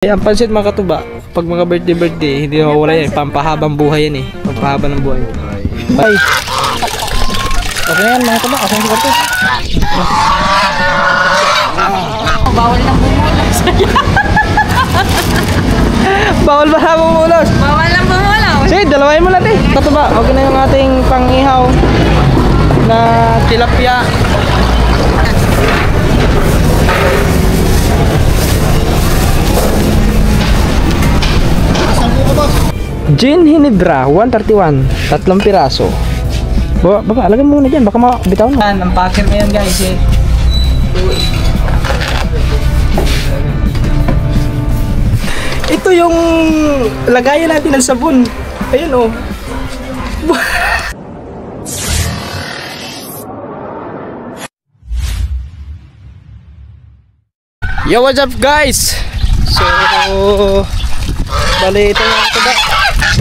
Ang pansit mga katuba, pag mga birthday, hindi mawala yan. Pampahabang buhay yan eh. Pampahaba ng buhay. Bye! Okay yan mga katuba, asang sukat to? Bawal lang bumulos. Bawal ba na bumulos? Bawal lang bumulos. Sige, dalawain mo natin. Katuba, okay na yung ating pang-ihaw na tilapia. Gin Hinebra 131, 3 piraso. Baba, lagyan mo muna dyan, baka mabitaw na. Ang packer mo yan guys eh. Ito yung lagayan natin ng sabon. Ayun oh. Yo, what's up guys? So bali ito nga ito ba?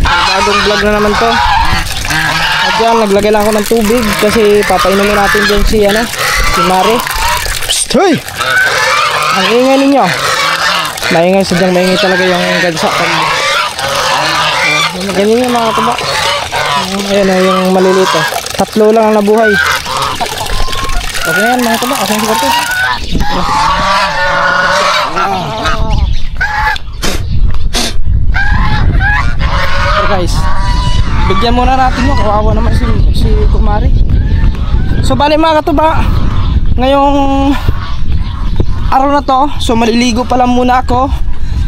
Bagong vlog na naman to. At yan, naglagay lang ako ng tubig kasi papainumin natin dyan si Mari. Psst, hoy! Ang ingay ninyo. Maingay, sadyang maingay talaga yung gansa. Ganyan yung mga tuba. Ayan o, yung maliliit o. 3 lang ang nabuhay. Okay yan mga tuba, asang sukat to? Guys, bigyan muna natin mo, kawawa naman si Kumari. So bali mga katuba, ngayong araw na to, so maliligo pa lang muna ako.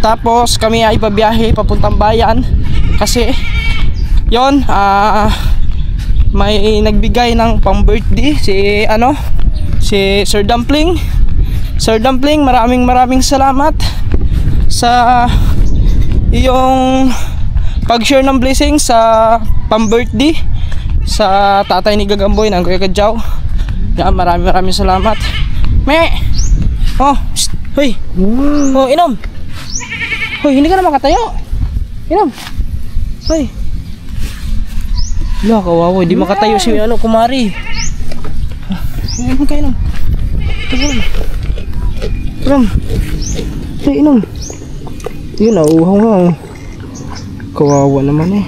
Tapos kami ay ipabiyahe papuntang bayan. Kasi yon, may nagbigay ng pang birthday si Sir Dumpling. Sir Dumpling, maraming salamat sa iyong pag-share ng blessing sa pang-birthday sa tatay ni Gagamboy ng Kuya Kadjaw. Yan, maraming salamat. Me! Oh, psst, hoy! Oh, inom! Hoy, hindi ka na makatayo! Inom! Hoy! Wala, kawawa, hindi makatayo si Kumari. Inom ka, inom! Inom! Hoy, inom! Yun, nauuhaw nga oh. Kawawa naman eh.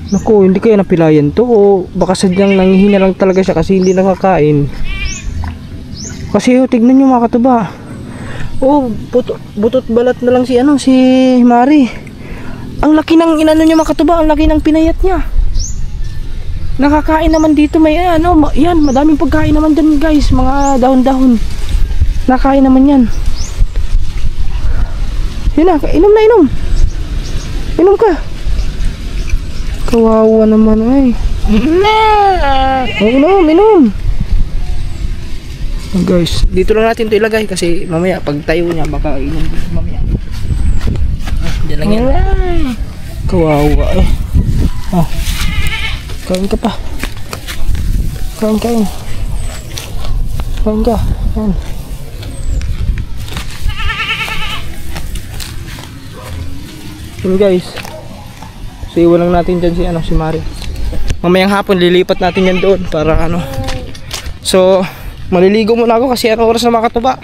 Naku, hindi kaya napilayan to o baka sadyang nanghihina lang talaga siya kasi hindi nakakain. Kasi tignan nyo mga katuba. Butot balat na lang si Mari. Ang laki ng inano niya mga katuba, ang laki ng pinayat niya. Nakakain naman dito may yan, madaming pagkain naman dyan guys, mga dahon-dahon. Nakain naman yan. Yun na, inom na inom. Inom ka. Kawawa naman ay. Inom. Oh, guys, dito lang natin ito ilagay kasi mamaya pag tayo niya baka inom mamaya. Diyan lang yan. Kawawa eh. Kain ka pa. Kain ka. Yan. Yun guys, so iwan lang natin dyan si Mari. Mamayang hapon lilipat natin yan doon para so maliligo muna ako kasi oras na mga katuba,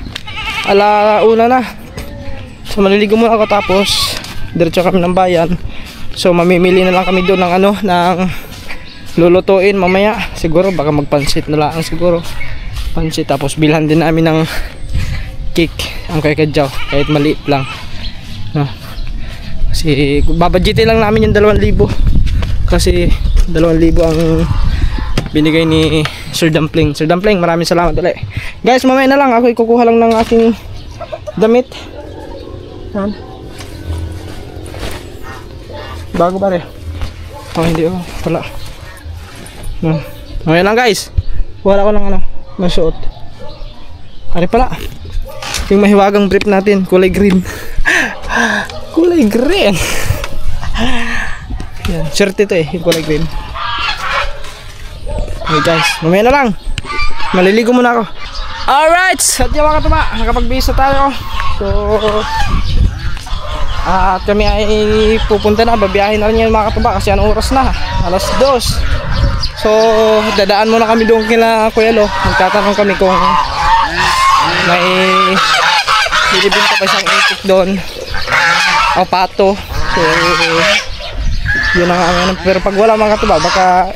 1:00 na. So maliligo muna ako tapos diretso kami ng bayan. So mamimili na lang kami doon ng lulutuin mamaya. Siguro baka magpansit na lang siguro. Pansit tapos bilhan din namin ng cake ang Kuya Kadjaw kahit maliit lang. Kasi babadgetin lang namin yung 2,000 kasi 2,000 ang binigay ni Sir Dumpling. Sir Dumpling, maraming salamat ulit. Guys, mamaya na lang ako ikukuha lang ng aking damit. Yan. Bago ba rin? Oh, hindi oh, wala. Mamaya lang guys. Wala ko ng masuot. Ari pala. Yung mahiwagang brief natin, kulay green. Kulay green. Yan, shirt ito eh, yung kulay green. Okay guys, mamaya na lang. Maliligo muna ako. Alright, at yung mga katuba, nakapag-bisa tayo. So at kami ay pupunta na, babiyahin na rin yung mga katuba kasi anong oras na? 2:00. So dadaan muna kami doon kila Kuya Lo. Magtatanong kami kung may binibinta pa siyang itik doon. O pato. So, yun ang ano. Pero pag wala mga katuba, baka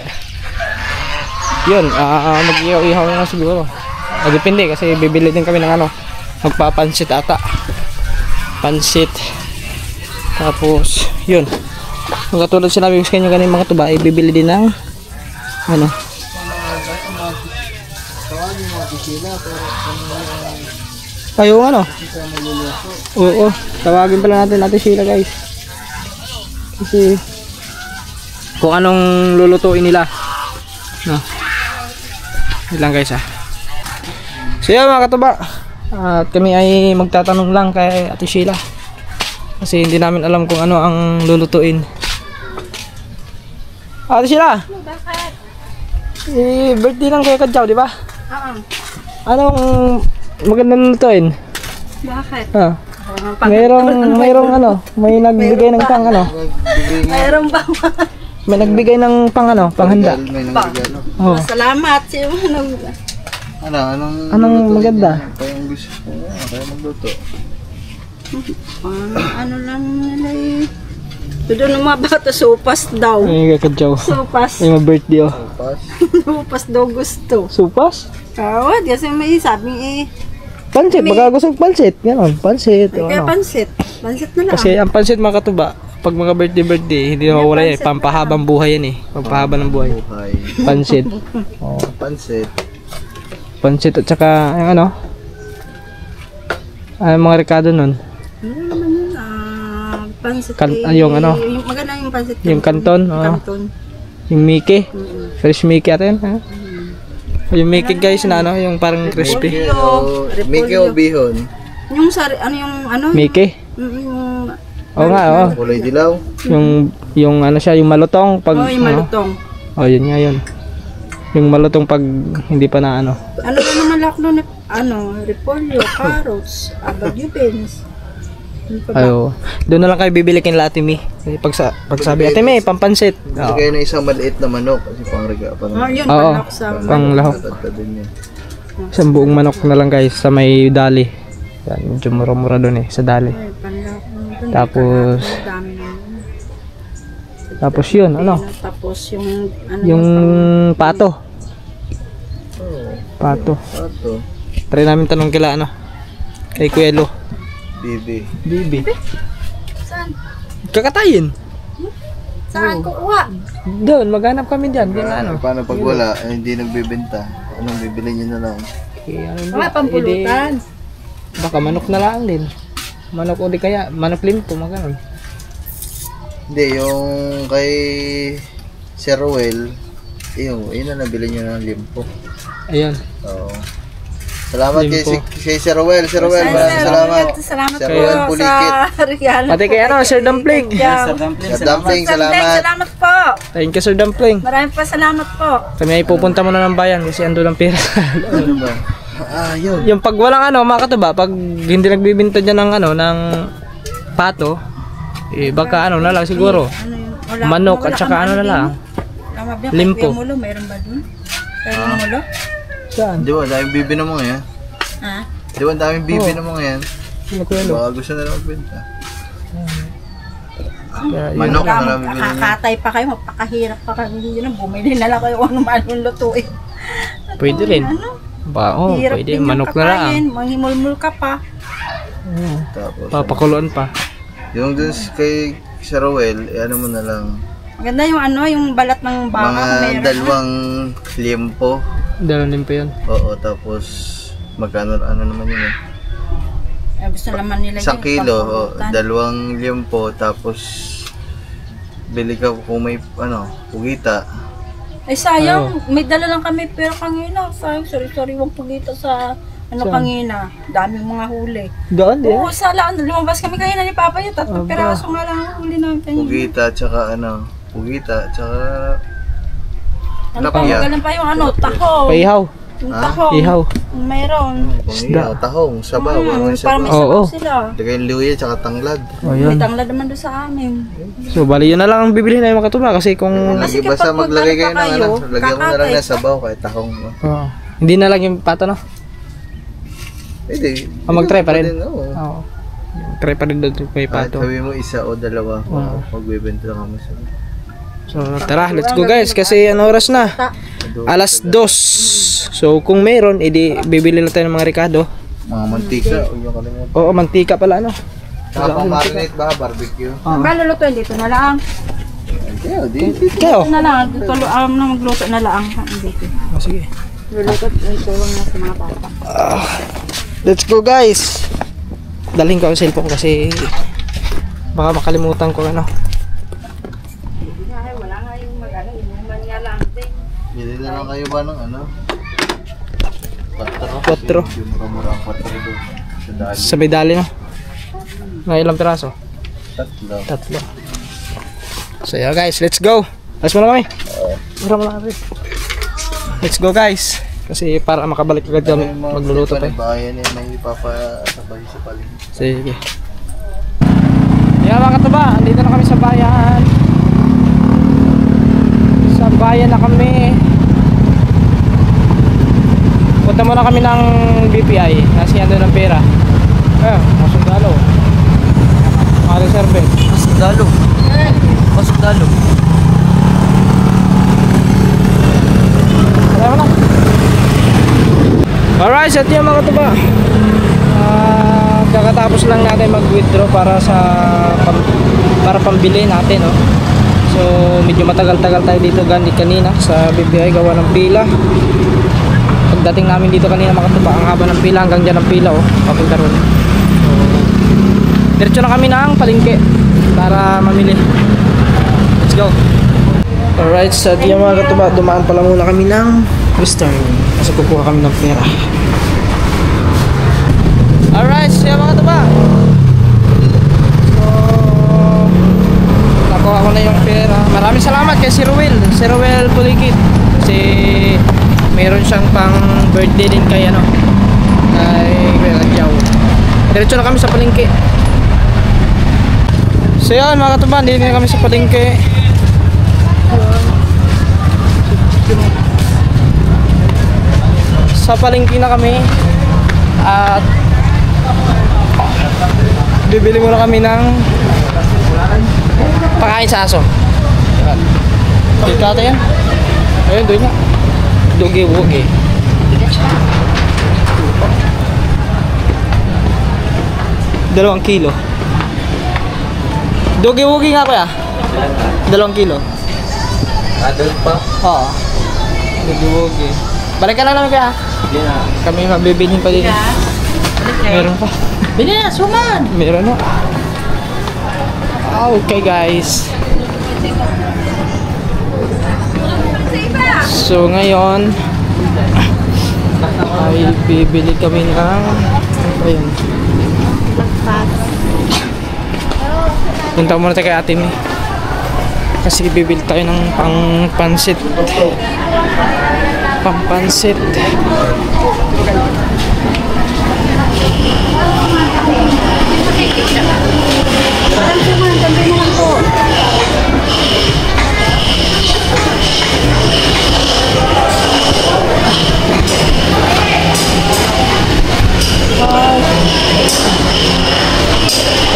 yun, mag-ihaw-ihaw na siguro. Depende kasi bibili din kami ng ano, magpapansit ata. Pansit. Tapos, yun. Kung katulad sinabi ko sa kanyo ganun mga tuba, bibili din ng ano. Ayaw ano? Oo, tawagin pala natin Sheila guys. Kasi kung anong lulutuin nila. No. Ilang guys So yun mga katuba, at kami ay magtatanong lang kay Ate Sheila kasi hindi namin alam kung ano ang lulutuin. Ate Sheila, Bakit? birthday lang kay Kadjaw, di ba? Oo. Anong magandang lulutuin? Bakit? Mayroong ano, may nagbigay ng pang ano. Mayroon ba? May nagbigay ng pang ano, panghanda. Oh. Salamat. Anong maganda? Kayang gusto ko, kaya magluto. Ano lang nila eh. Doon ng mga bata, supas daw. Ay, Kadjaw. Supas. Ay, birthday oh. Pas. Supas daw gusto. Supas? Oo, kasi may sabi eh. Pansit, baka gusto ng pansit. Ganon, pansit. O, Kaya ano. pansit. Pansit na lang. Kasi ang pansit mga katuba, pag mga birthday, hindi na mawala yan. Pampahabang buhay yan eh. Pampahaba ng buhay. Buhay. Pansit. Oh. Pansit. Pansit at saka, yung ano, mga rekado nun. Ano naman yun? Pansit Yung ano? Yung maganda yung pansit. Yung kanton. Oh. Kanton. Yung Mickey. Fresh Mickey ata yun. Ha? Yung Mickey guys na ano, yung parang crispy. Mickey o bihon. Yung sari, ano yung ano? Mickey. Yung Oo nga, oo. Kulay dilaw. Yung ano siya, yung malutong. Pag, yung malutong. Oh, yun nga yun. Yung malutong pag hindi pa na ano. Ano ba naman lakno na repolyo, carrots, bagyo beans. Ayo. Doon na lang kayo bibili kay Ate Mi. Pag sabi Ate Mi, pampansit. Kasi kayo na isang maliit na manok. Kasi pangriga pa naman. Yun, Oo. panlak sa Panglahok. Tatata din yan. Isang buong manok na lang guys sa may dali. Yan, medyo mura-mura doon eh, sa dali. panlak. Tapos, Dami naman. tapos yun, ano? Tapos yung ano Yung pato. Oo. Pato. Pato. Try namin tanong kila ano. Kay Kuelo. Bibi. Bibi. saan? Kakatayin. Saan kukuha? Doon, maghanap kami diyan. Diyan na ano. Paano pag wala, hindi nagbibenta? Anong bibili nyo na lang? Okay, ano Mga pampulutan. Baka manok na lang din. Manok o di kaya, manok limpo, magano'n. Hindi, yung kay Sir Ruel, yun na nabili nyo ng limpo. Ayun. Oo. Salamat kay, Limpo. kay Sir Ruel. Sir Ruel, maraming salamat. Salamat Sir po Ruel Pulikit. sa regalo. Pati kay ano, Sir Dumpling. Sir Dumpling, salamat. Salamat po. Thank you, Sir Dumpling. Maraming pa salamat po. Kami ay pupunta muna ng bayan kasi ando lang pera. Ano ba? Yun. Yung pag walang ano, mga katuba, pag hindi nagbibinta dyan ng ano, ng pato, baka ano na lang siguro. Ano yung, Manok at saka ano na lang. Limpo. Mulo, mayroon ba dun? Mayroon na mulo? Saan? Di ba, daming bibi na mo ngayon? Ha? Di ba, daming bibi na mo ngayon? Sino Kuelo? Baka gusto na lang magbenta. Kaya, yun. Manok na lang bibili niya. Kakatay pa kayo, magpakahirap pa kayo. Hindi na, bumili na lang kayo ano manong lutuin. Pwede rin. Ano? Pwede. Hirap din yung Manok na lang. kakain. Manghimulmul ka pa. Tapos, Papakuluan pa. yung dun kay Sir Ruel, ano mo na lang, Maganda yung ano, yung balat ng baka. mga meron. dalawang limpo. Dalawang din pa yun. Oo, tapos magkano ano naman yun eh. Gusto naman nila Isang yung kilo, pampulutan. dalawang limpo, tapos bili ka kung may ano, pugita. Ay sayang, may dala lang kami pero kanina. Sayang, sorry, wag pugita sa ano Saan? kanina. Daming mga huli. Doon din. Oo, lumabas kami kanina ni Papa yun. 3 piraso nga lang ang huli namin kanina. Pugita, tsaka ano, pugita, tsaka Ano pa, Tilapia. magalang pa yung ano, tahong. Paihaw. Yung Ha? tahong. Ihaw. Mayroon. pangiyaw, tahong, sabaw, ano yung Para may sabaw. Oo. sabaw sila. Lagay yung luya, tsaka tanglad. O May yun. tanglad naman doon sa amin. So bali yun na lang ang bibili na yung mga katuba kasi kung Kasi Lagi basta kapag maglagay kayo magkano ng pa ano, kayo, lagyan mo na lang kakatay. ng sabaw kahit tahong. hindi na lang yung pato no. Hindi. Mag-try pa rin? Oo. Oo. Try pa rin doon kay Kahit Pato. sabi mo isa o dalawa, Oo. magbebenta lang kami sa So tara, let's go guys kasi ano oras na? Alas 2. So kung meron, edi bibili lang tayo ng mga Ricardo. mga mantika. Huwag niyo kalimutan. Oo, mantika pala ano. Saka pang marinate ba? Barbecue. Malulutuin dito na lang. Kaya, di. Kayo? Dito na lang. Dito na magluto na lang. Dito. Oh, sige. Luluto. Tulong na sa mga bata. Let's go guys. Dalhin ko ang cellphone ko kasi baka makalimutan ko ano. Wala nga yung mag-ano. Inuman nga lang. Bili na lang kayo ba ng ano? 4. Yung mura-mura ang 4 doon. Sa dali. Sa Bidali no. Na ilang piraso? 3. 3. So yeah guys, let's go. Alas mo na kami. Mura mo na kami. Let's go guys. Kasi para makabalik agad kami, magluluto pa. Bayan yan, may ipapasabay sa paling. Sige. Yeah mga kataba, andito na kami sa bayan. Sa bayan na kami. Punta muna kami ng BPI kasi ando ng pera. Masundalo. Mga reserve. Masundalo. Masundalo. Wala mo na. Alright, sa tiyan mga kataba. Kakatapos lang natin mag-withdraw para para pambili natin, no? So medyo matagal-tagal tayo dito kanina sa BPI gawa ng pila. Pagdating namin dito kanina mga kataba, ang haba ng pila hanggang dyan ang pila, oh, papunta ron. So diretso na kami ng palengke para mamili. Let's go. Alright, sa tiyan mga kataba, dumaan pala muna kami ng Western kasi kukuha kami ng pera. Alright, siya mga kataba. So nakuha ko na yung pera. Maraming salamat kay Sir Ruel Pulikit kasi meron siyang pang birthday din kay ano, kay Kuya Adjaw. Diretso na kami sa palengke. So yun mga kataba, dito na kami sa palengke. Sa palengke na kami at bibili muna kami ng pakain sa aso. Dito ata yan. Ayun, doon nga. Dogi-wogi. Dalawang kilo. Dogi-wogi nga kuya. 2 kilo. Adult pa? Oo. Dogi-wogi. Balik ka na namin kuya. Hindi na. Kami mabibilhin pa din. Meron pa. Bili na, suman! Meron na. Okay guys. So ngayon ay bibili kami ng ayun. Punta muna tayo kay Ate Mi. Kasi bibili tayo ng pang-pansit. Pang-pansit.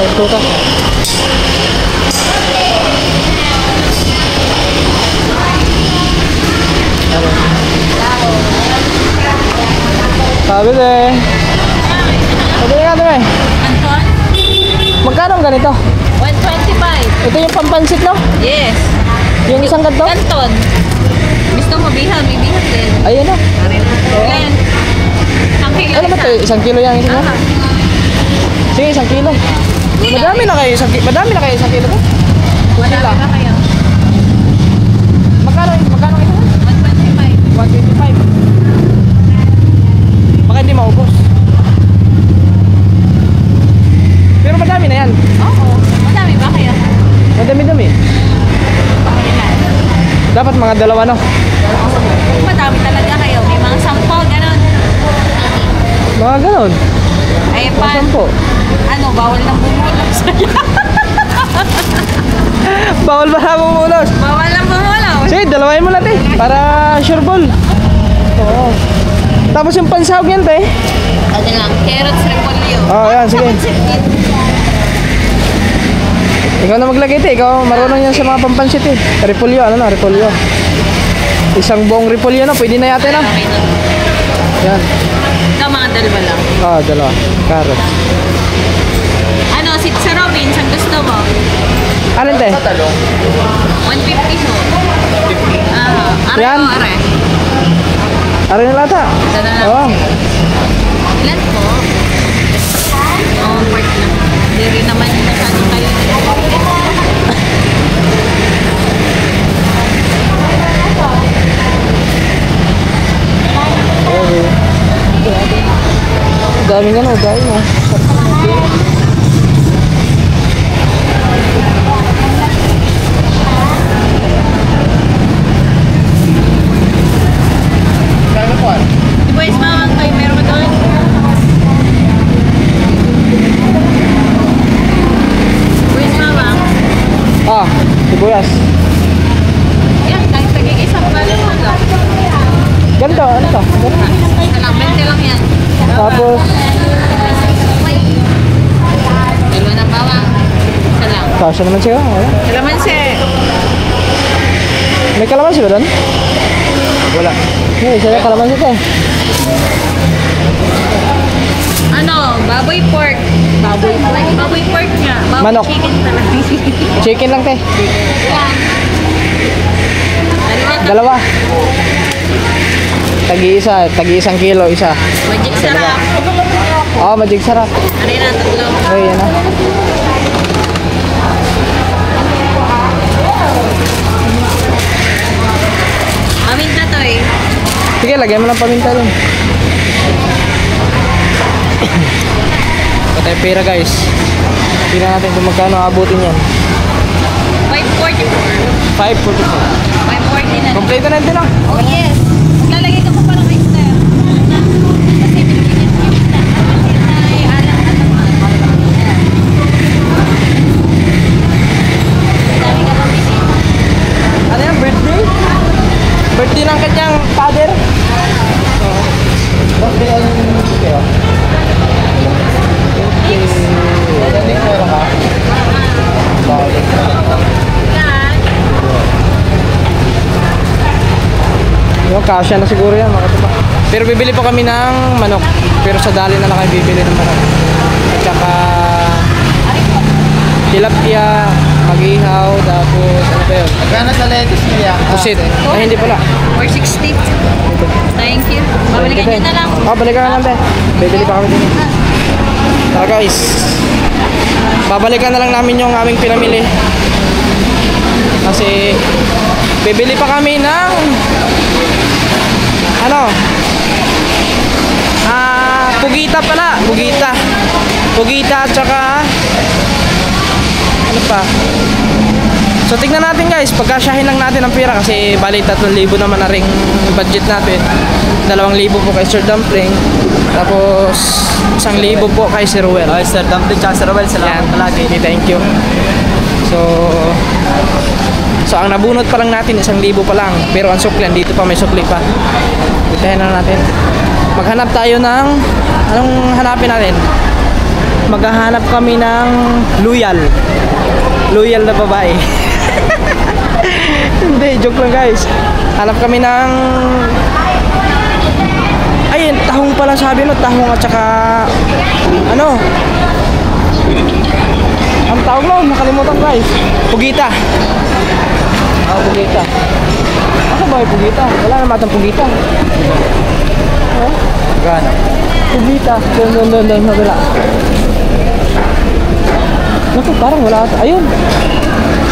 Ito ka. Sabi deh. Pabili ka deh. Anton? Magkano ang ganito? 125. Ito yung pampansit no? Yes. Yung isang ganito? Anton. Gusto mo bihal? May bihal din. Ayun na. Ilan? Ang kilo Ano ba ito? isa. 1 kilo yan isa na? Aha. Sige, 1 kilo. Madami na kayo 1 kilo. Madami na kayo 1 kilo ba? Wala Sila. ba kayo? Magkano ito? 125. 125. Baka hindi maubos. Pero madami na yan. Oo. Madami ba kayo? Madami-dami. Ilan? Dapat mga 2 no? Madami talaga kayo. May mga 10, gano'n. Mga ganon. Ay, Mga pa. 10. Ano, bawal nang bumulos. Bawal ba na bumulos? Bawal nang bumulos. Sige, dalawain mo natin. Para sure ball. Oo. Tapos yung pansahog yan, te. Ano lang, carrots repolyo. Oh, yan, sige. Ikaw na maglagay, te. Ikaw marunong yan sa mga pampansit, eh. Repolyo, ano na, repolyo. Isang buong repolyo na, pwede na yate na. Okay na. Yan. Ito mga dalawa lang. Oh, dalawa. Carrot. Ano, si Sir Robin, saan gusto mo? Alin, te? 150 ho. Are Yan. o are? Aray na lata. Ito na lang. Oo. Ilan po? Part lang. Hindi rin naman masyado kayo. Daming ano, dahil mo. Si Boys Mawang kayo, meron ka doon? Boys Mawang? Ah, sibuyas. Yan, kahit tagig-isang balon mo lang. Ganito, ano to? Isa lang, 20 lang yan. Tapos, Dalawa ng bawang. Isa lang. kasya naman siya. Wala. Kalamansi. May kalamansi ba doon? Wala. May isa na kalamansi ito eh. Ano, baboy pork. Baboy pork nga. Baboy Manok. chicken talaga. Chicken lang te. Yan. Dalawa. Tagi-isang kilo, isa. Magic sarap. Oh, magic sarap. Ano na, tatlo. Ay, yan na. Paminta to eh. Sige, lagyan mo ng paminta dun. Patay pera guys. Tingnan natin kung magkano abutin yan. 544. 5.44. 540 na. Kompleto na din ah. Oh yes. Lalagay ko pa parang extra. Kasi pinipinit ko yung ay alam-alam. Dami ka pang bisita. Ano yan? Birthday? Birthday ng kanyang father? Oo. Birthday ang kaya? Yung kasya na siguro yan mga katuba. Pero bibili pa kami ng manok. Pero sa dali na lang kami bibili ng manok. At saka tilapia, mag-ihaw, tapos ano pa yun? Magkano sa lettuce niya? Pusit. Ay, hindi pala. 460. Thank you. Babalikan nyo na lang. Oh, balikan na lang tayo. Bibili pa kami din. Tara guys. Babalikan na lang namin yung aming pinamili. Kasi bibili pa kami ng ano? Pugita pala. Pugita at saka ano pa? So tignan natin guys, pagkasyahin lang natin ang pera kasi bali 3,000 naman na ring budget natin. 2,000 po kay Sir Dumpling. Tapos 1,000 po kay Sir Ruel. Okay, Sir Dumpling tsaka Sir Ruel, salamat palagi. Thank you. So ang nabunot pa lang natin 1,000 pa lang. Pero ang sukli, dito pa may sukli pa. Itahin na natin. Maghanap tayo ng anong hanapin natin? Maghahanap kami ng loyal na babae. Hindi, joke lang guys. Hanap kami ng ayun, tahong pala sabi no, tahong at saka ano? Ang tawag mo, nakalimutan guys. Pugita. Pugita. Ako ba yung pugita? Wala naman itong pugita. Oh? Magkano? Pugita. Doon, wala. Naku, parang wala. Ayun.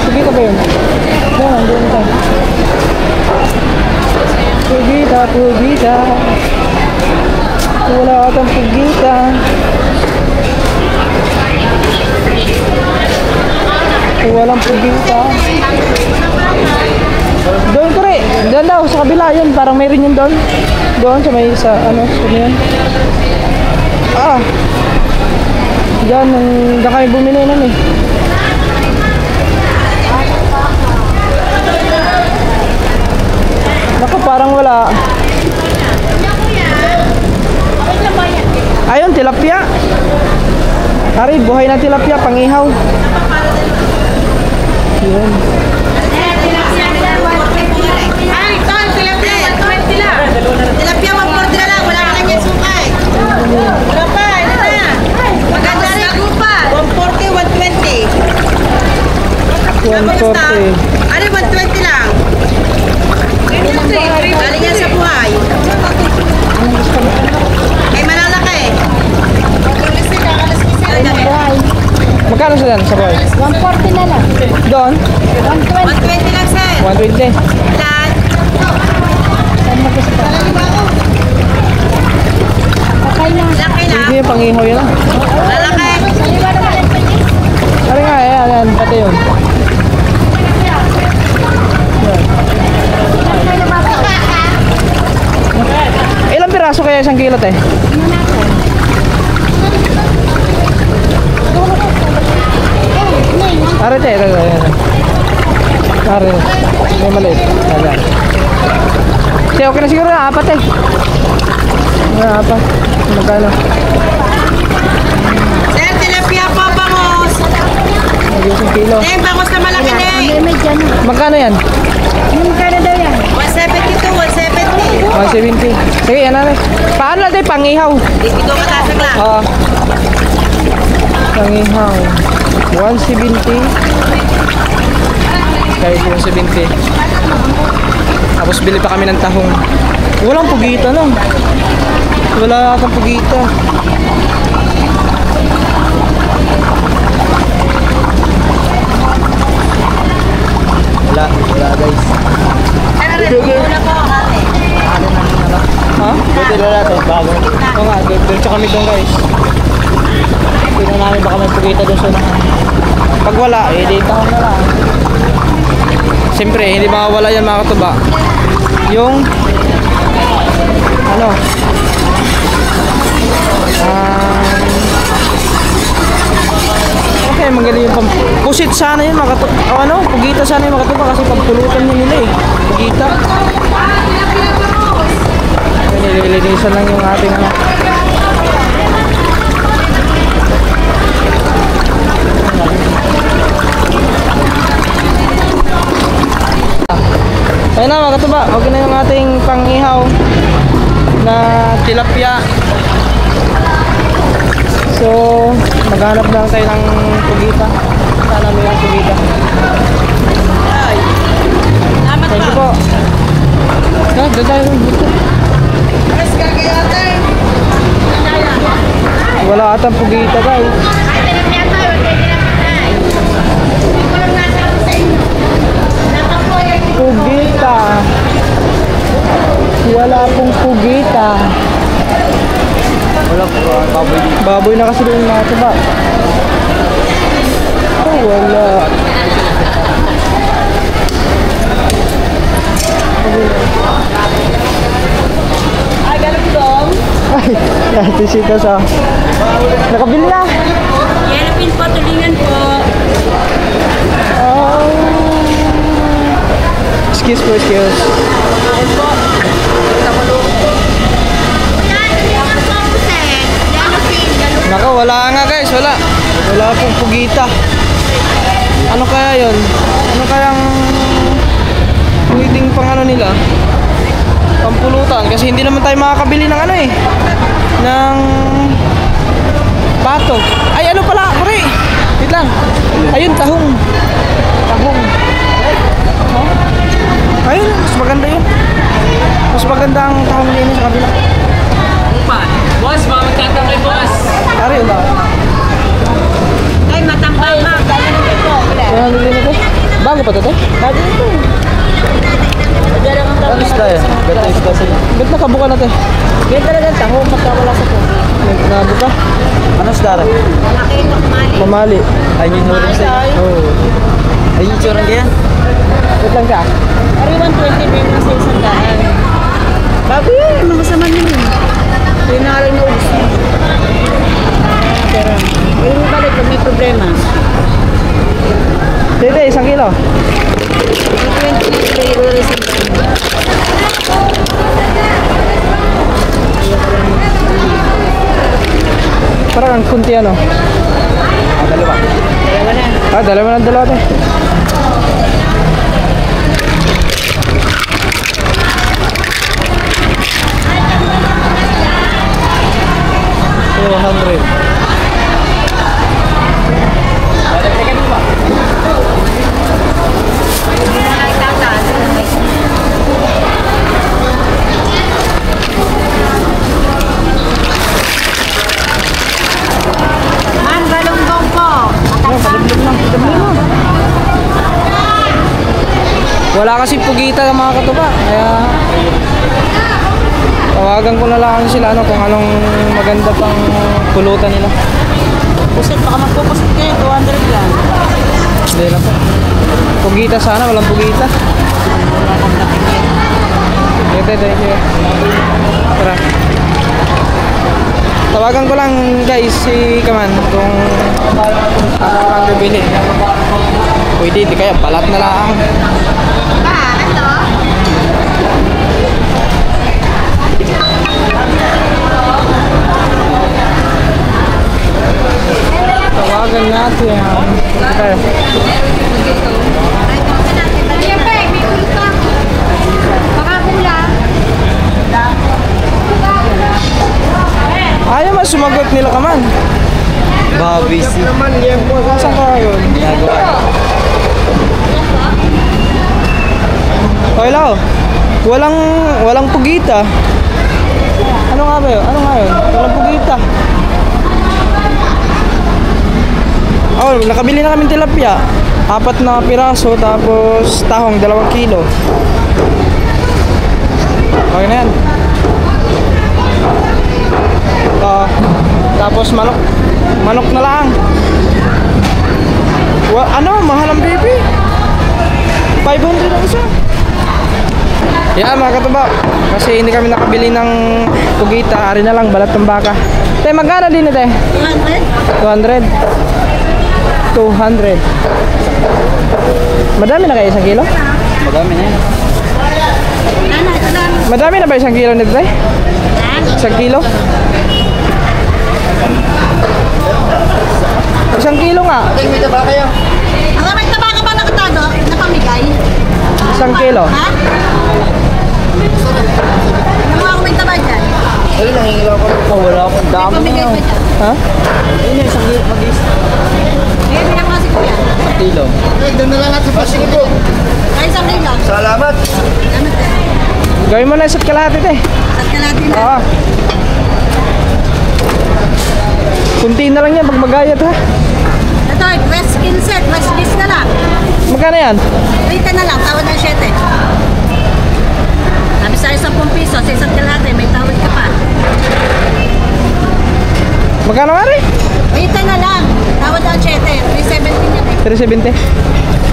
Pugita ba yun? Yan, doon tayo. Pugita. Wala atang pugita. Walang pugita. Doon ko rin. Doon daw, sa kabila yun. Parang mayroon yun doon. Doon sa may sa ano yun. Diyan, nang kami bumili nun eh. Naku, parang wala. Ayun, tilapia. Ari, buhay na tilapia, pangihaw. Yun. Ay, tol, tilapia, 120 lang. Tilapia, 140 lang. Wala ka lang yung sukay. Wala pa, ito na. Maganda rin pa. 140, 120. 140. Ano, 120 lang. Galing yan sa buhay. Ay, malalaki. Magkano sila sa boy? 140 na lang. Doon? 120 lang, sir. 120. Ilan? Okay na. Laki na. Sige, pangihaw yun ah. Lalaki. Ari nga, ayan, pati yun. Ilang piraso kaya isang kilot eh? Ari te, ayan. Ari, may maliit. Ayan. Sige, okay na siguro na, apat eh. Apat. Magkano? Sir, tilapia po, bangus. Isang kilo. Bangus na malaki na eh. May dyan. Magkano yan? Yung kano daw yan? 170 to 170. 170. Sige, yan natin. Paano natin pangihaw? Dito ka tasag lang. Oo. Pangihaw. 170. Kahit 170. Tapos bili pa kami ng tahong. Walang pugita no. Wala atang pugita. Wala guys. Una po, ate. Ha? Pwede na natin, bago. Oo nga, diretso kami doon guys. Tingnan namin baka may pugita doon sa nahan. Pag wala, eh di tahong na lang. Siyempre, hindi makawala yan mga katuba. Yung ano okay, magaling yung pusit sana yun mga katuba. O ano, pugita sana yung mga katuba kasi pampulutan yun nila eh. Pugita. Nililinisan lang yung ating ano. Ayun na mga katuba, okay na yung ating pangihaw na tilapia. So, maghanap lang tayo ng pugita. Sana may yung pugita. Salamat Thank you po. po. Doon tayo dito. Wala atang pugita guys. Pugita. Wala pong pugita. Wala po, baboy dito. Baboy na kasi doon mga tuba. Oh, wala. Ay, ganun po dong. Ay, ate sita sa. Nakabili na. Yellow pin po, tulingan po. Oh. Excuse po, excuse. Naka, wala nga guys, wala. Wala pong pugita. Ano kaya yon? Ano kayang pwedeng pang ano nila? Pampulutan. Kasi hindi naman tayo makakabili ng ano eh. Ng pato. Ay, ano pala? Pare! Wait lang. Ayun, tahong. Tahong. Huh? Ayun, mas maganda yun. Mas maganda ang tahong din sa kabila. Boss, magtatamay boss. Ari, ba? Ay, matambang ma'am. Kaya nilin ito? Bago pa ito? Bago ito. Ano isda yan? Gata isda sila. Ba't nakabuka na ito? Yan talaga taho, magkawala sa po. Nabuka? Ano isda rin? Malaki ito, mali. Mamali. Ay, yung huling sa'yo. Oo. Ay, yung tsurang kaya? Wait lang ka. Ari 120 din na sa isang daan. Bago yan, mga saman yun. Pinarin na ubus yun. Pero, yung balik kung may problema. Dito, 1 kilo. 20 kilo rin sa daan. Parang ang kunti ano. Dalawa. Dalawa na dalawa tayo. Man, galunggong po. Wala kasi pugita ng mga katuba, kaya tawagan ko na lang sila ano kung anong maganda pang pulutan nila. Pusit, baka magpupusit kayo, 200 lang. Hindi na po. Pugita sana, walang pugita. Thank you. Tara. Tawagan ko lang guys si Kaman kung ano lang bibili. Pwede, di kaya balat na lang. Tawagan natin. Okay. Ayaw mas sumagot nila Kaman. Babi si. Saan ka yun? Okay lang. Walang pugita. Ano nga ba yun? Walang pugita. Oh, nakabili na kami tilapia. 4 na piraso tapos tahong 2 kilo. Okay na yan. Tapos manok na lang. Mahal ang baby. 500 ang isa. Yan mga katuba, kasi hindi kami nakabili ng pugita. Ari na lang, balat ng baka. Te, magkano din ito? 200. 200. Madami na kayo 1 kilo? Madami na yan. Madami na ba 1 kilo nito tayo? 1 kilo? 1 kilo nga. May taba kayo? Ang may taba ka ba nakatago? Napamigay? 1 kilo. Ha? Ano ako may taba dyan? Ay, nahingilo ako. Oh, wala akong dami Pamigay na. pa dyan. Ha? Ayun yung 1 kilo. Eh, bigyan mo kasi kuya. Kilo. Doon na lang natin pa. Sige po. Kahit 1 kilo. Salamat. Salamat eh. Gawin mo na isa't kalahati te. Sat ka natin na. Oo. Kunti na lang yan pag magayat ha. Ito, West Kinset, West Kiss na lang. Magkano yan? 30 na lang, tawad ng 7. Sabi sa'yo 10 piso, sa isa't kalahati, may tawad ka pa. Magkano nga rin? 30 na lang, tawad ng 7. 370 yan eh. 370.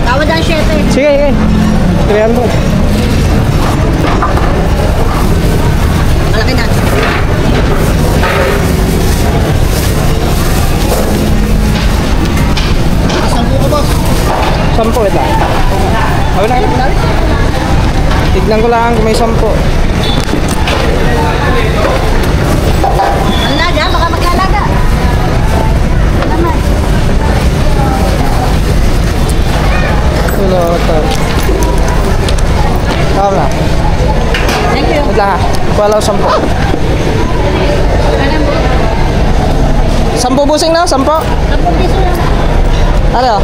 Tawad ng 7. Sige, 300. Malaki na. Sampo ito. Ako na. Tignan ko lang kung may 10. Ang laga, baka magkalaga. Naman. Wala ito. Tama na. Thank you. Wait lang ha. Wala 10. 10 busing na? 10? 10 piso lang. Ano?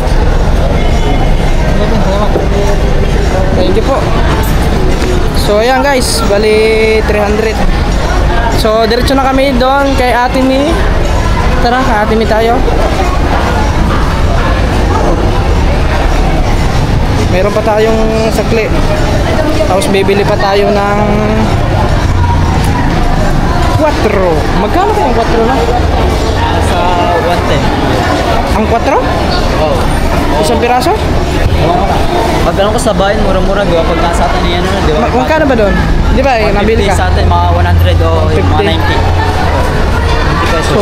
Thank you po. So ayan guys, bali 300. So diretso na kami doon kay Ate Mi. Tara, kay Ate Mi tayo. Meron pa tayong sakli. Tapos bibili pa tayo ng 4. Magkano kayong 4 na? Sa 110. Ang 4? Oo. Isang piraso? Pag ganun ko sa bayan, mura-mura. Di ba? Pag nasa atin yan, di ba? Magkano ba doon? Di ba nabili ka? Sa atin, mga 100 o 50. mga 90. 50 pesos. So,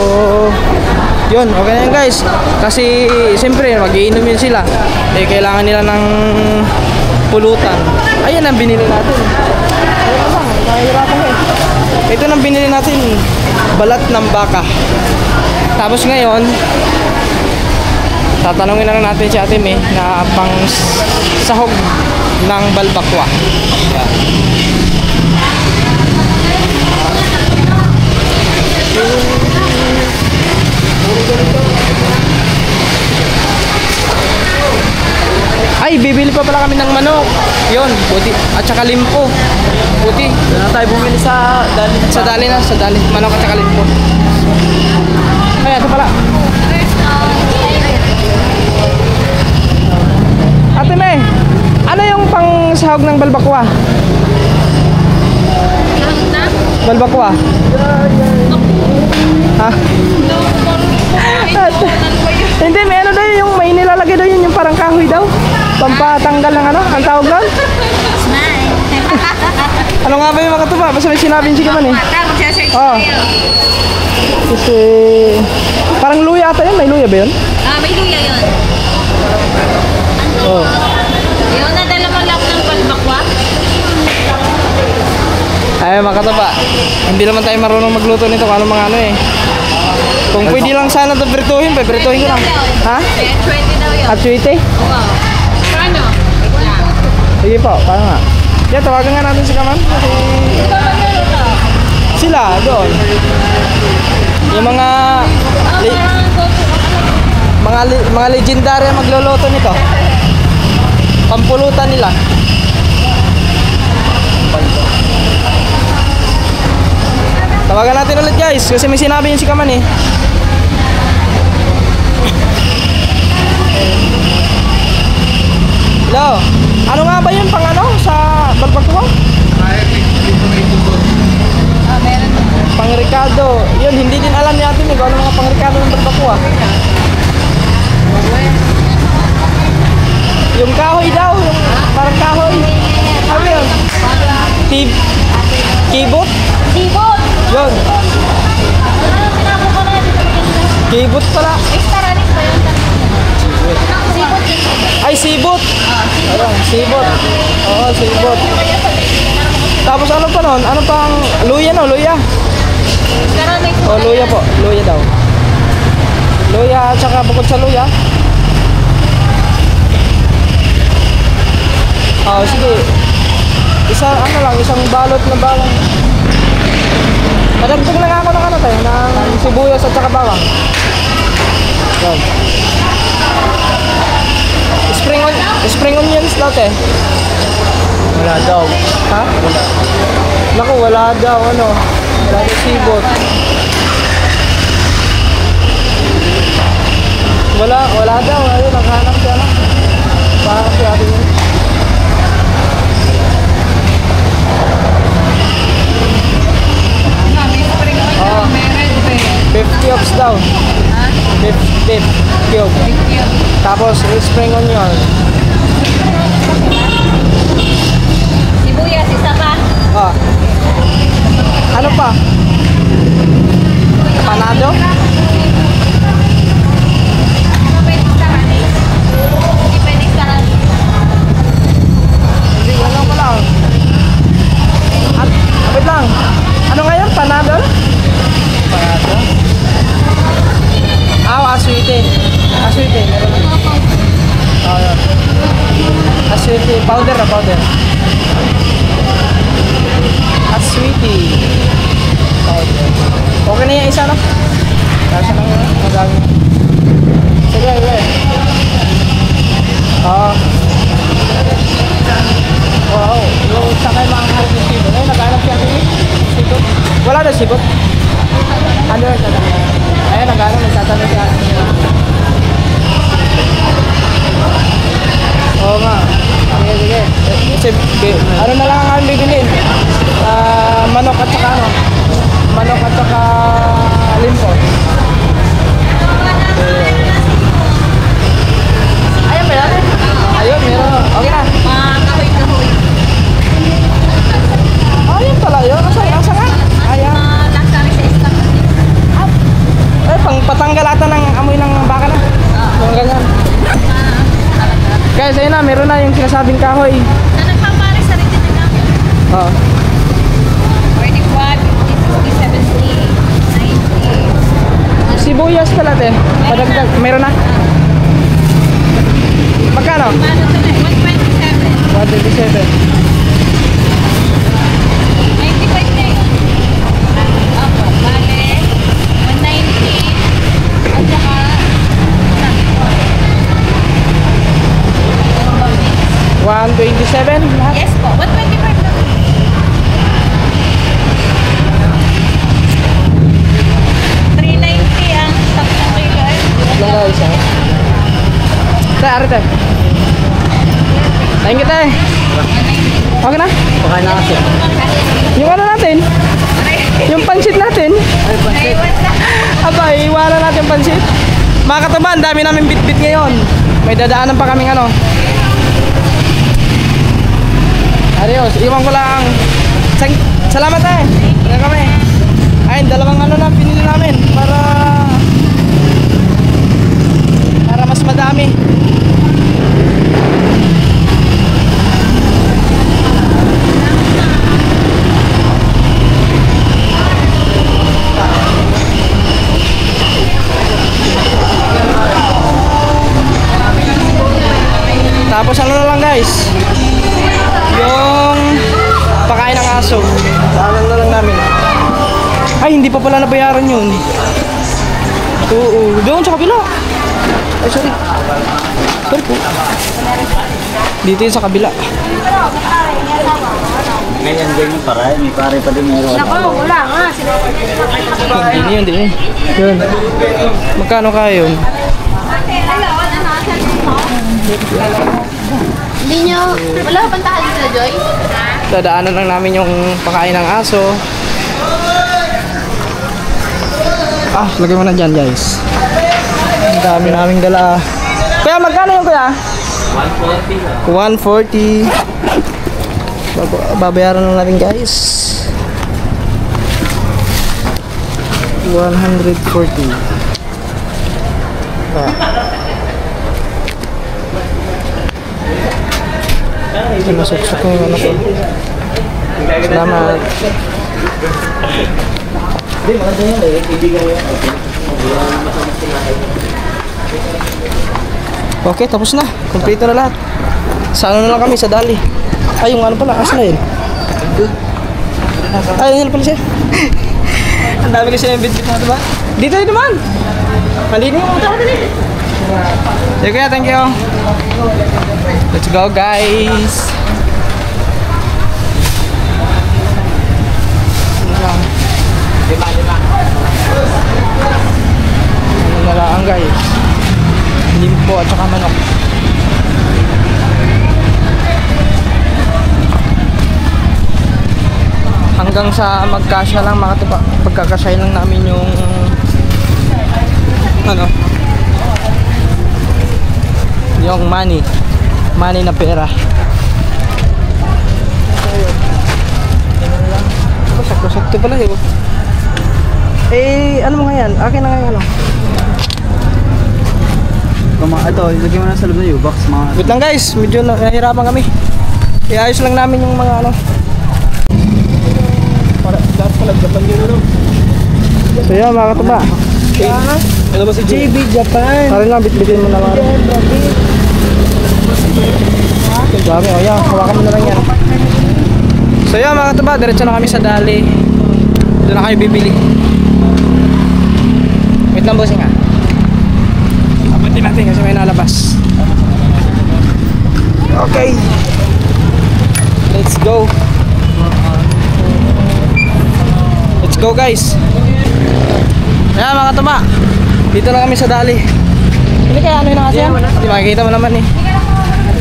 yun, okay na yun guys. Kasi, siyempre, mag-iinumin sila. Eh, kailangan nila ng pulutan. Ayan ang binili natin. Ayun lang, nahihirapan eh. Ito nang binili natin, balat ng baka. Tapos ngayon, tatanungin na lang natin si Ate May na pang sahog ng balbakwa. Yan. Ay, bibili pa pala kami ng manok. Yun, buti. At saka limpo. Buti. Doon na tayo bumili sa dali. Sa dali na, sa dali. Manok at saka limpo. Ay, ito pala. Ate May, ano yung pang sahog ng balbakwa? Balbakwa? Ha? Hindi, may ano daw yung may nilalagay daw yun, yung parang kahoy daw. Pampatanggal ng ano, ang tawag doon? Ano nga ba yung mga tuba? Basta may sinabi si Kaman eh. Oo. Kasi, parang luya ata yun, may luya ba yun? May luya yun. Oo. Yun, nadala mo lang ng balbakwa. Ay mga katuba, hindi naman tayo marunong magluto nito kung ano mga ano eh. Kung pwede lang sana ito prituhin, prituhin ko lang. Ha? 20 daw yun. At sweetie? Wow. Paano? Sige po, paano nga? Yeah, tawagan nga natin si Kaman. Kasi sila, doon. Yung mga legendarya magluluto nito. Pampulutan nila. Tawagan natin ulit guys, kasi may sinabi yun si Kaman eh. Hello, ano nga ba yun pang ano sa balbakwa? Meron. Pang Ricardo, yun hindi din alam ni Ate May kung ano mga pang Ricardo ng balbakwa. Yung kahoy daw, yung parang kahoy. Ano yun? Kibot? Sibot! Yun. Kibot pala. Extaranis ba yun? Sibot. Ay, sibot. Ayun, sibot. Oo, sibot. Tapos ano pa nun? Ano pang luya no? Luya? Extaranis. O, luya po. Luya daw. Luya at saka bukod sa luya. Oh, sige. Isang balot na bawang. Madagdag na nga ako ng ano tayo, ng sibuyas at saka bawang. Yan. Spring onions daw te. Wala daw. Ha? Naku, wala daw ano. Wala daw sibot. Wala daw. Ayun, naghanap siya na. Parang siya rin yun. Oh, 50 ops daw. Beef cube. Tapos spring onion. Sibuyas, isa pa. Ah. Ano pa? Panado? Ano pwede extaranis? Hindi pwede extaranis. Hindi, ano pa lang. Wait lang. Ano nga yun? Panado? Panado? Aswite. Aswite. Aswite. Powder na powder. Aswite. Powder. Okay na yung isa no? Kasi lang yun. Madami. Sige, sige. Wow. Yung sakay mga harap ng sibot. Ay, naghanap siya rin. Sibot. Wala na sibot. Ano yun? Ayan, naghanap. Nagtatanong siya. Oo nga. Sige, sige. Ano na lang ang aming bibilin? Manok at saka ano? Manok at saka limpo. Ayun ba yan? Ayun, meron. Okay na. Kahoy-kahoy. Ayun pala yun. Asa nga? Ayan. Lasaris sa extaranis. Pang patanggal ata ng amoy ng baka na. Yung ganyan. Guys, ayun na. Meron na yung sinasabing kahoy. Na nagpapares sa rin din namin. Oo. Pwede 150. sibuyas pala te. Padagdag, meron na. Magkano? 127. 127 lahat? Yes po, 125 na. 390 ang 10 kilo. Lang guys ha. Tay, ari tay. Thank you tay. Okay na? Pakain na kasi. Yung ano natin? Yung pansit natin? Aba, iwanan natin yung pansit. Mga katuban, dami namin bit-bit ngayon. May dadaanan pa kaming ano. Adios, iwan ko lang. Salamat eh. Ano kami? Ay, dalawang ano na pinili namin para mas madami. Tapos ano na lang guys, yung pakain ng aso. Saanan na lang namin. Ay, hindi pa pala nabayaran yun. Oo, doon sa kabila. Ay, sorry. Sorry po. Dito yun sa kabila. Ngayon din yung para. May pare pa din meron. Wala nga. Hindi yun, hindi yun. Yun. Magkano kaya yun? Hindi nyo, wala ka pantahan dito, Joy? Dadaanan lang namin yung pakain ng aso. Ah, lagay mo na dyan guys. Ang dami naming dala. Kuya, magkano yung kuya? 140. 140. Babayaran lang natin guys. 140. Ito masuksok yung ano ko. Salamat. Hindi, maganda yan eh. Ibigay yan. Okay, tapos na. Kompleto na lahat. Sa ano na lang kami, sa dali. Ay, yung ano pala, asa na yun? Ay, yun pala siya. Ang dami kasi yung bit-bit na, diba? Dito yun naman. Malinis yung mga dali. Okay, thank you. Let's go, guys. Ano na lang, guys. Limpo at saka manok. Hanggang sa magkasya lang mga tupa. Pagkakasya lang namin yung ano, yung money na pera. Sakto-sakto pala yun. Eh, ano mo nga yan? Akin na nga yan, ano? Ito, ilagay mo na sa loob na yung box. Wait lang guys, medyo nahihirapan kami. Iayos lang namin yung mga ano. Para lahat pala Japan yun, ano? So yan mga katuba. Ano ba si JB Japan? Parang lang, bit-bitin mo na lang. Ang dami, o yan, hawakan mo na lang yan. So yan mga katuba, diretso na kami sa dali. Doon na kami bibili. Wait lang bossing ha. Apatin natin kasi may nalabas. Okay. Let's go. Let's go guys. Ayan mga katuba, dito na kami sa dali. Hindi kaya ano yung aso yan? Hindi makikita mo naman eh.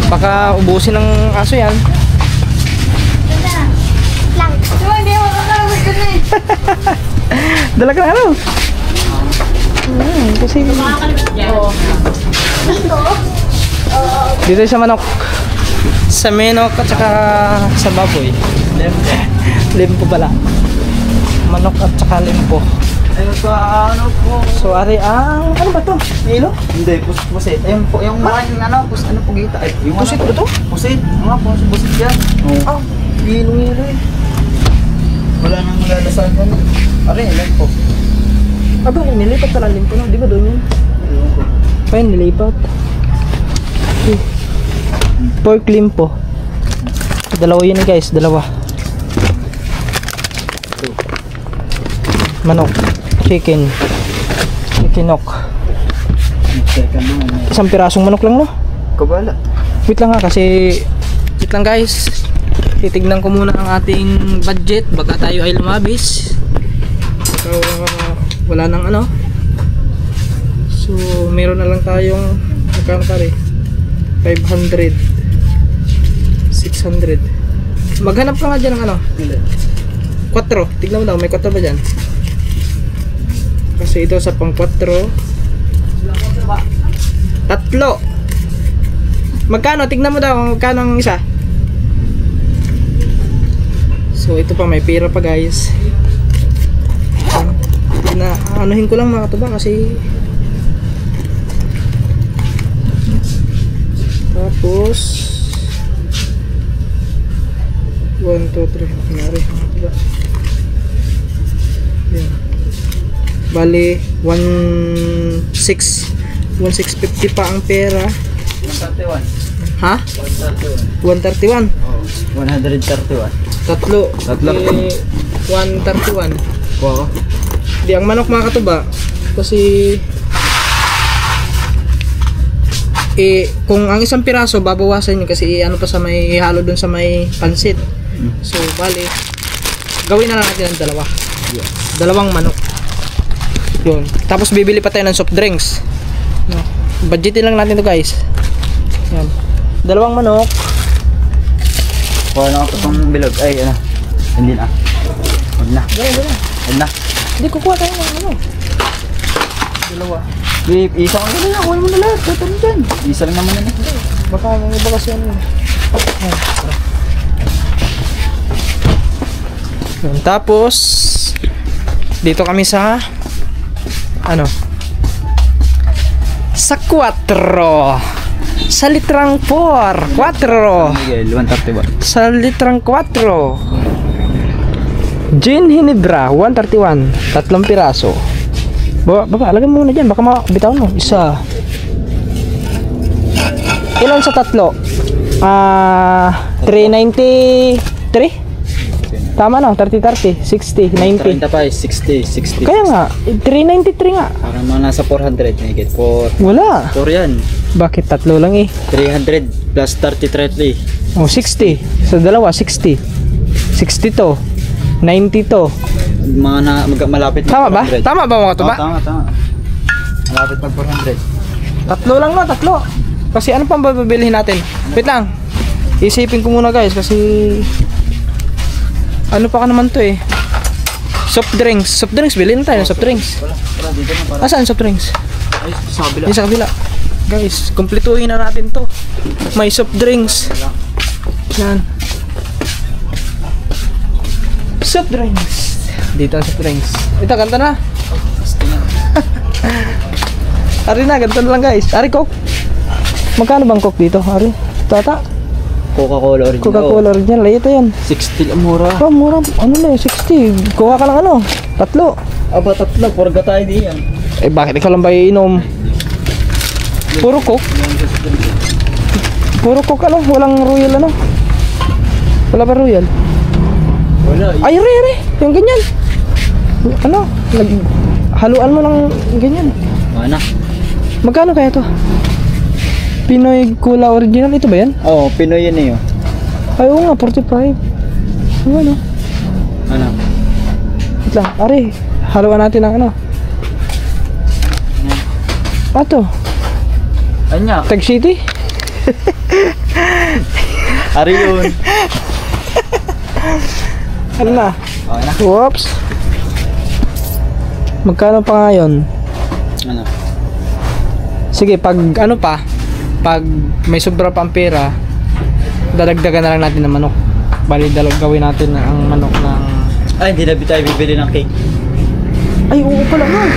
Baka ubusin ng aso yan. Dala ka na ano? Kasi dito sa manok, sa menok at saka sa baboy. Limpo pala. Manok at saka limpo. Ayun pa, ano po? So ari ang ano ba to? Ilo? Hindi, pusit. Ayun po, yung maraming ano, ano po gita. Ay, yung Pusit ba to? Pusit. Mga po, pusit yan. Ah, ilo eh. Wala nang malalasan yan. Ari, ilan po? Aba, nilipat pala limpo na. Di ba doon yun? Ayun, nilipat. Okay. Pork limpo. Dalawa yun guys, dalawa. Manok. Chicken. Chickenok. Isang pirasong manok lang, no? Kabala. Wait lang ha, kasi wait lang guys, titignan ko muna ang ating budget baka tayo ay lumabis, baka wala nang ano. So meron na lang tayong magkano pare, 500 600. Maghanap ka nga dyan ng ano 4, tignan mo daw, may 4 ba dyan? Kasi ito sa pang 4 tatlo. Magkano? Tignan mo daw magkano ang isa. So ito pa, may pera pa guys. Na anuhin ko lang mga katuba kasi tapos 1, 2, 3 nangyari mga yan. Bali 1,650 pa ang pera. 131. Ha? 131. 131. Tatlo. Tatlo. 131. Wow. Di ang manok mga katuba kasi kung ang isang piraso babawasan nyo kasi ano pa sa may ihalo dun sa may pansit. So bali gawin na lang natin ang dalawa. Dalawang manok. Yun. Tapos bibili pa tayo ng soft drinks. No. Budgetin lang natin to guys. Yan. Dalawang manok. Kuha na ako itong bilog. Ay, ano. Hindi na. Huwag na. Huwag na. Hindi, kukuha tayo ng ano. Dalawa. Babe, isa ko na lang. Kuha mo na lahat. Ito dyan. Isa lang naman na. Baka may iba kasi ano. Yan. Tapos dito kami sa ano sa 4 sa litrang 4 Miguel, 131. sa litrang 4 Gin Hinebra 131 tatlong piraso. Baba, lagyan mo muna dyan baka makabitaw mo. Isa. Ilan sa tatlo? 393. Tama na, 30, 60, 90. 30 pa, 60. Kaya nga, 393 nga. Parang mga nasa 400. Miguel, 4 Wala. yan. Bakit tatlo lang eh? 300 plus 30. Oh, 60. Sa dalawa, 60. 60 to. 90 to. Mga na, malapit na Tama ba? 400. Tama ba mga tuba? Tama. Malapit na 400. Tatlo lang no, tatlo. Kasi ano pang babilhin natin? Wait lang. Isipin ko muna guys kasi ano pa ka naman to eh. Soft drinks. Soft drinks, bilhin tayo ng soft drinks. Wala, dito na para. Nasaan soft drinks? Ay, sa kabila. Yung sa kabila. Guys, kumpletuhin na natin to. May soft drinks. Yan. Soft drinks. Dito ang soft drinks. Ito, ganda na. Ari na, ganito na lang guys. Ari, Coke. Magkano bang Coke dito? Ari, tata. Coca-Cola original. Coca-Cola original. Ay, ito yan. 60 lang mura. Oh, mura. Ano na yun? 60. Kuha ka lang ano? Tatlo. Aba, tatlo. Purga tayo diyan. Eh, bakit ikaw lang ba iinom? Puro Coke? Puro Coke ano? Walang Royal ano? Wala ba Royal? Wala. Ay, re. Yung ganyan. Ano? Haluan mo lang ganyan. Mana? Magkano kaya to? Pinoy Cola original. Ito ba yan? Oo, Pinoy yan eh. Ay, oo nga. 45. Ano? Ano? Wait lang. Ari, haluan natin ang ano. Ato. Anya? Tag City? Ari yun. Ano na? Okay na. Whoops. Magkano pa nga yun? Ano? Sige, pag ano pa, pag may sobra pang pera, dadagdagan na lang natin ng manok. Bali, gawin natin ang manok ng... Ay, hindi na tayo bibili ng cake. Ay, oo pala nga.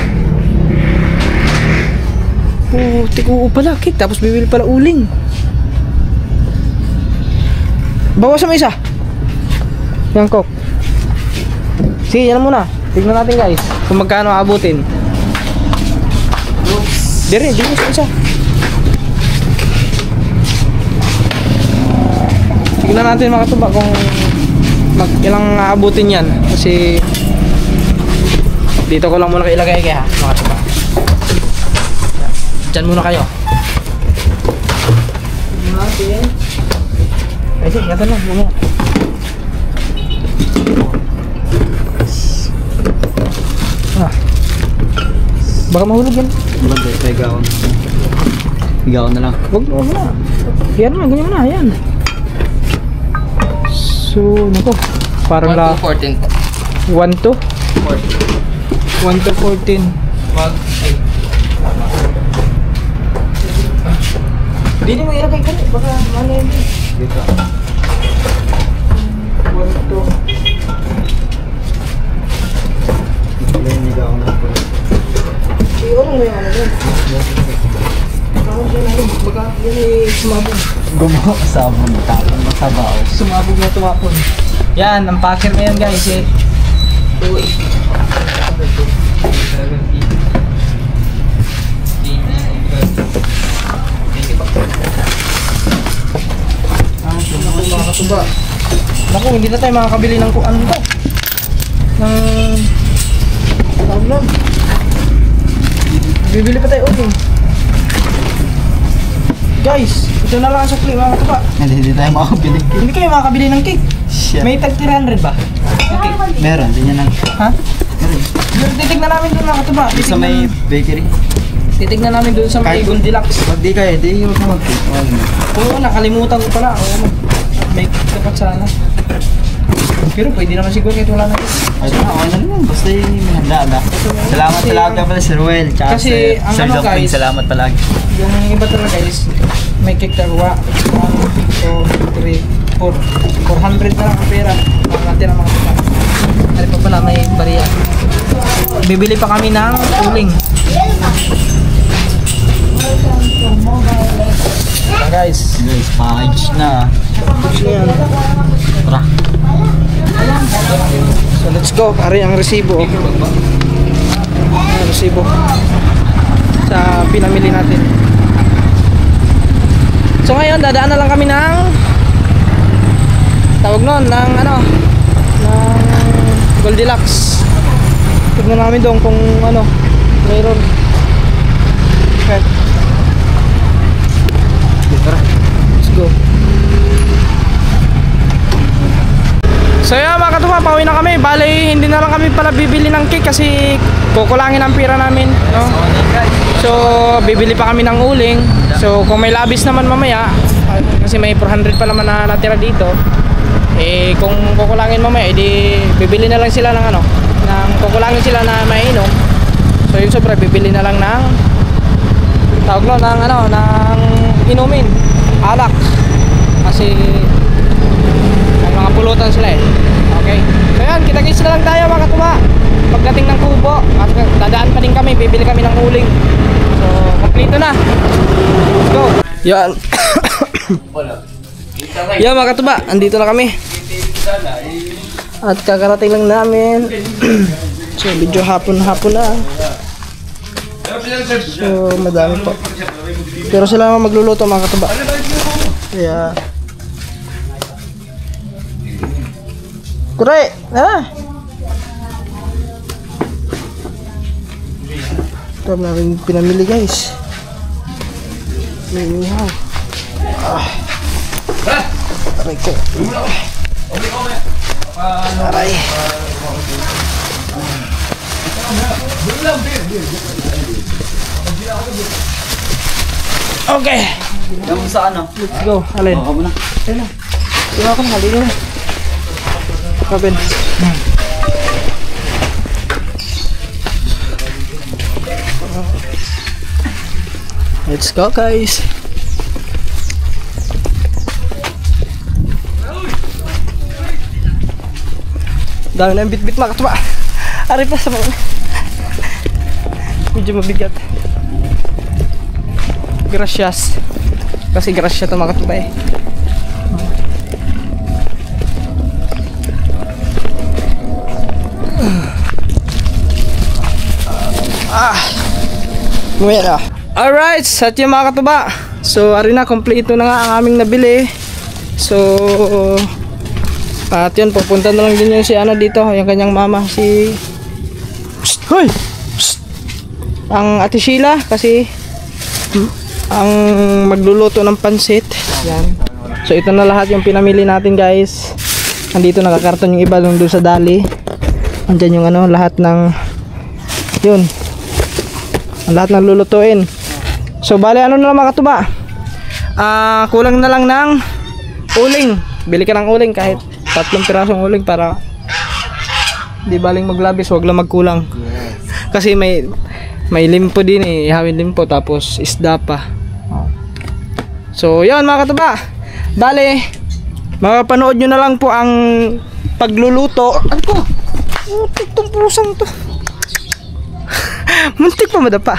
Oo pala, cake. Tapos bibili pala uling. Bawasan mo isa. Yan, Coke. Sige, yan muna. Tignan natin guys kung magkano abutin. Dire, di mo isa. Tignan natin mga katuba kung ilang aabutin yan. Kasi dito ko lang muna ilagay kaya mga katuba. Diyan muna kayo. Natin. Ay, ganito lang muna. Baka mahulog yan. Higawan na lang. Wag na. Yan na, ganyan na, yan. So, nako. Parang 1 to 14 po. 1 to? 1 to 14. Wag. Hindi mo ilagay ka. Baka ano yun. Dito. 1 to. Higawan na po. Ano mo yung ano yun? Parang dyan ano. Baka yan ay sumabog. Gumawa ka sabon. Tapon masabaw. Sumabog na tumapon. Yan, ang packer ngayon guys eh. Uy. Mga katuba. Naku, hindi na tayo makakabili ng ano to. Ng tawag lang. Bibili pa tayo uling. Guys, ito na lang ang sukli mga katuba. Hindi tayo makabili. Hindi kayo makakabili ng cake. Shit. May tag 300 ba? Okay. Meron. Din yan lang. Ha? Pero titignan namin doon mga katuba. Sa may bakery. Titignan namin doon sa may Kahit- Goldilocks. Pag di kayo, di huwag mo mag-cake. Oo, nakalimutan ko pala. Oo, may dapat sana. Pero pwede naman siguro kahit wala na ito. Ay, okay na naman. Basta yung may handa. Salamat Kasi talaga ang- pala Sir Ruel. Tsaka Kasi ang Sir ano, Dumpling, guys, salamat palagi. Yung iba talaga is may cake tarwa. 1, 2, 3, 4. 400 na lang ang pera. Mga natin ang mga pera. Ano pa pala, may bariya. Bibili pa kami ng uling. Guys, Guys, package na. yan. Tara. So let's go. Ari ang resibo. Ang resibo sa pinamili natin. So ngayon dadaan na lang kami ng tawag nun ng ano ng Goldilocks. Tignan namin doon kung ano mayroon. Okay. Tara. Let's go. So yun mga katuwa, pauwi na kami. Bale, hindi na lang kami pala bibili ng cake kasi kukulangin ang pira namin, no? So, bibili pa kami ng uling. So, kung may labis naman mamaya, kasi may 400 pa naman na natira dito, eh kung kukulangin mamaya, edi bibili na lang sila ng ano, ng kukulangin sila na mainom. So, yun sobra, bibili na lang ng tawag lo ng ano, ng inumin, alak. Kasi may mga pulutan sila eh. Okay. So yan, kita-kits na lang tayo mga katuwa. Pagdating ng kubo, at dadaan pa din kami, bibili kami ng uling. So, kompleto na. Let's go. Yan. Yan mga katuwa, andito na kami. At kakarating lang namin. So, medyo hapon-hapon na. So, madami pa. Pero sila naman magluluto mga katuwa. Kaya Kure! Ah! Ito na rin pinamili guys. Wow. Ah. Aray ko. Aray. Okay. Yung sa ano? Let's go. Alin? Baka mo na. Ayun na. Tingnan ko na. Halino na. Kapin. Let's go guys. Dami na yung bit-bit mga katuwa. Ari pa sa mga. Medyo mabigat. Gracias. Kasi grasya ito mga katuwa eh. Mamaya na. Alright, at yung mga katuba. So, ari na, kompleto na nga ang aming nabili. So, at yun, pupunta na lang din yun si ano dito, yung kanyang mama, si... Psst, hoy! Psst! Ang Ate Sheila, kasi ang magluluto ng pansit. Yan. So, ito na lahat yung pinamili natin, guys. Andito nakakarton yung iba doon sa dali. Andyan yung ano, lahat ng... Yun. Ang lahat ng lulutuin. So, bale, ano na lang mga katuba? Kulang na lang ng uling. Bili ka ng uling kahit 3 pirasong uling para di baling maglabis, wag lang magkulang. Kasi may limpo din eh, ihawin limpo tapos isda pa. So yun mga katuba, bale mapapanood nyo na lang po ang pagluluto. Ano ko? Itong pusang to muntik pa madapa.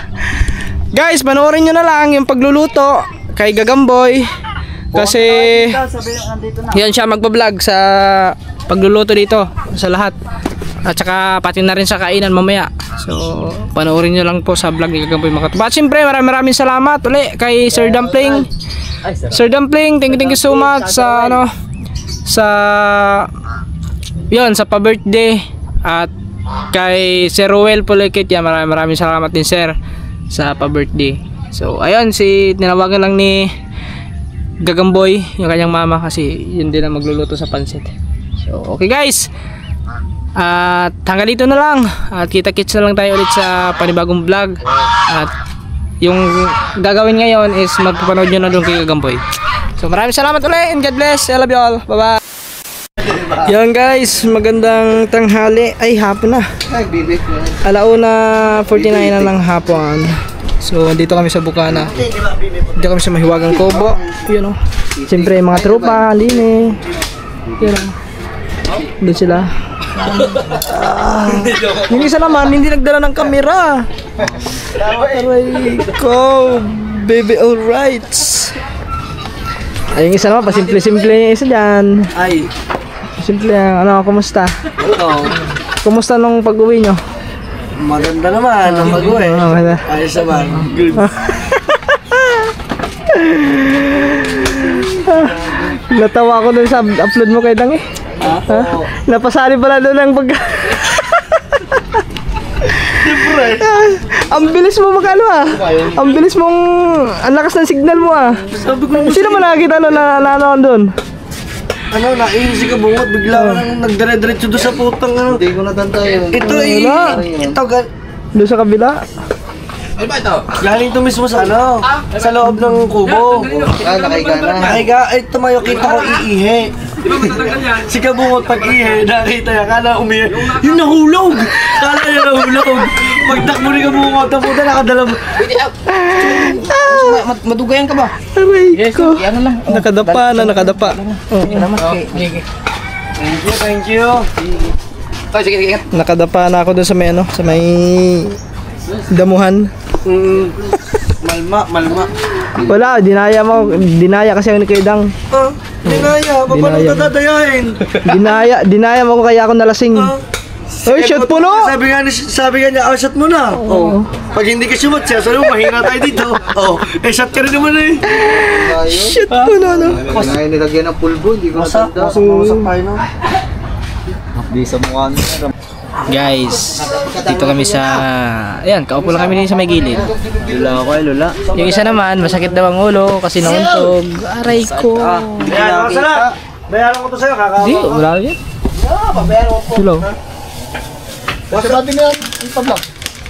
Guys, panoorin nyo na lang yung pagluluto kay Gagamboy. Kasi yan siya magbablog sa pagluluto dito sa lahat. At saka pati na rin sa kainan mamaya. So panoorin nyo lang po sa vlog ni Gagamboy mga katuba. At siyempre maraming salamat ulit kay Sir Dumpling. Sir Dumpling, thank you so much sa ano, sa yun, sa pa-birthday. At kay Sir Ruel Pulekit, yan, maraming salamat din sir sa pa-birthday. So ayun, tinawagan lang ni Gagamboy yung kanyang mama kasi yun din ang magluluto sa pansit. So okay guys, at hanggang dito na lang, at kita-kits na lang tayo ulit sa panibagong vlog. At yung gagawin ngayon is magpapanood nyo na doon kay Gagamboy. So maraming salamat ulit and God bless. I love you all. Bye bye. Yan guys, magandang tanghali. Ay, hapon na. Alauna 49 na ng hapon. So dito kami sa Bukana. Dito kami sa Mahiwagang Kobo. Yun o. Siyempre mga tropa, lini. Yun o. Doon sila. Yung isa naman, hindi nagdala ng kamera. Aray ko, baby, alright. Ay, yung isa naman, pasimple-simple yung isa dyan. Ay. Simple yan. Ano, kumusta? Oo. Kumusta nung pag-uwi nyo? Maganda naman ang mag-uwi. Ayos naman. Good. Natawa ako dun sa upload mo kay Dang eh. Ha? Napasali pala doon ang pag... Ang bilis mo magkano ah. Ang bilis mong... Ang lakas ng signal mo ah. Sino mo nakakita na ano doon? Ano, nainis si Kabungot, bigla ka nang nagdire-diretso doon sa putang ano. Hindi ko natanda yun. Ito doon sa kabila. Ano ba ito? Galing ito mismo sa ano, sa loob ng kubo. Nakahiga na. Nakahiga, ay tumayo, kita ko iihi. Di ba matatanggal yan? Si Kabungot pag iihi, nakita niya, kala umihi. Yung nahulog! Kala niya nahulog. Pagtakbo ni Kabungot, ang puta nakadala mo. Madugayan ka ba? Aray ko. Ano lang. Nakadapa na, nakadapa. Thank you. Sige. Nakadapa na ako doon sa may ano, sa may damuhan. Malma. Wala, dinaya kasi ako ni Kaydang. Dinaya, paano ka dadayain? Dinaya mo ko kaya ako nalasing. Oy, shot puno! Sabi nga niya, shot mo na. Oh. Pag hindi ka shumot siya, sabi mo, mahina tayo dito. Oh, shot ka rin naman eh. Shot puno, no? Ngayon nilagyan ng pulbo, hindi ko nasanda. Masak tayo na. Di sa mukha nila. Guys, dito kami sa... Ayan, kaupo lang kami din sa may gilid. Lula ako lula. Yung isa naman, masakit daw ang ulo kasi nauntog. Aray ko. Bayaran ko to sa'yo, kakao. Hindi, wala yan. Bayaran ko. Hello. Sabi nga,